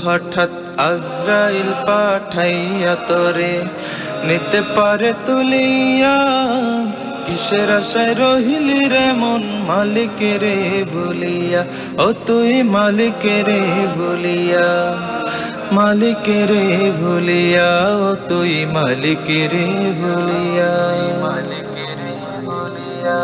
হঠাৎ আজরাইল পাঠাইয়া তোরে নিতে পারে তুলিয়া, কিসের আশায় রহিলি রে মন মালিকেরে ভুলিয়া। ও তুই মালিকেরে ভুলিয়া, মালিকেরে ভুলিয়া। ও তুই মালিকেরে ভুলিয়া, মালিকেরে ভুলিয়া।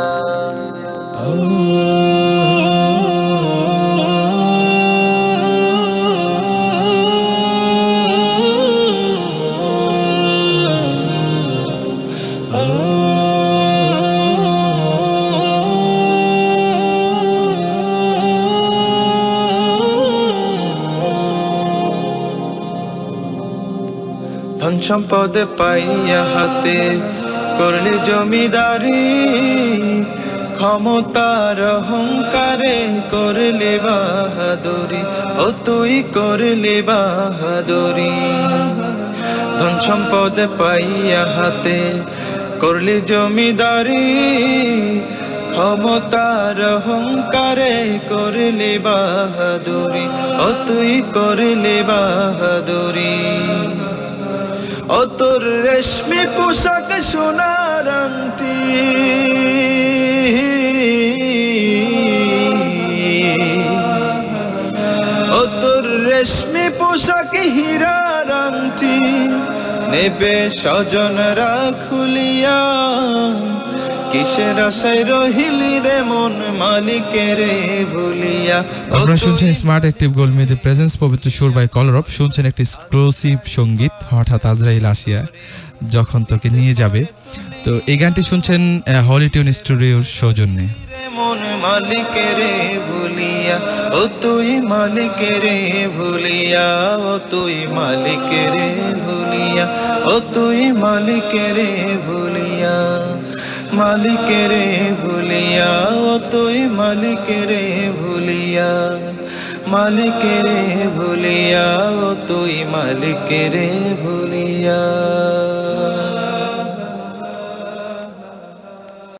ধন সম্পদ পাইয়া হাতে করলি জমিদারি, ক্ষমতার অহংকারে করলি বাহাদুরি। ও তুই করলি বাহাদুরি। ধন সম্পদ পাইয়া হাতে করলি জমিদারি, ক্ষমতার অহংকারে করলি বাহাদুরি। ও তুই করলি বাহাদুরি। ও তোর রেশমি পোশাক সোনার আংটি, ও তোর রেশমি পোশাক হীরার আংটি, নেবে স্বজনরা খুলিয়া, কিসের আশায় রহিলি রে মন মালিকেরে ভুলিয়া। আপনারা শুনছেন smart active gold music presence পবিত্র সুর বাই কলরব। শুনছেন একটি এক্সক্লুসিভ সঙ্গীত, হঠাৎ আজরাইল আসিয়া যখন তোকে নিয়ে যাবে। তো এই গানটি শুনছেন হলি টিউন স্টুডিওর সৌজন্যে। মন মালিকেরে ভুলিয়া, ও তুই মালিকেরে ভুলিয়া। ও তুই মালিকেরে ভুলিয়া, ও তুই মালিকেরে ভুলিয়া, মালিকেরে ভুলিয়া। ও তুই মালিকেরে ভুলিয়া, মালিকেরে ভুলিয়া। ও তুই মালিকেরে ভুলিয়া।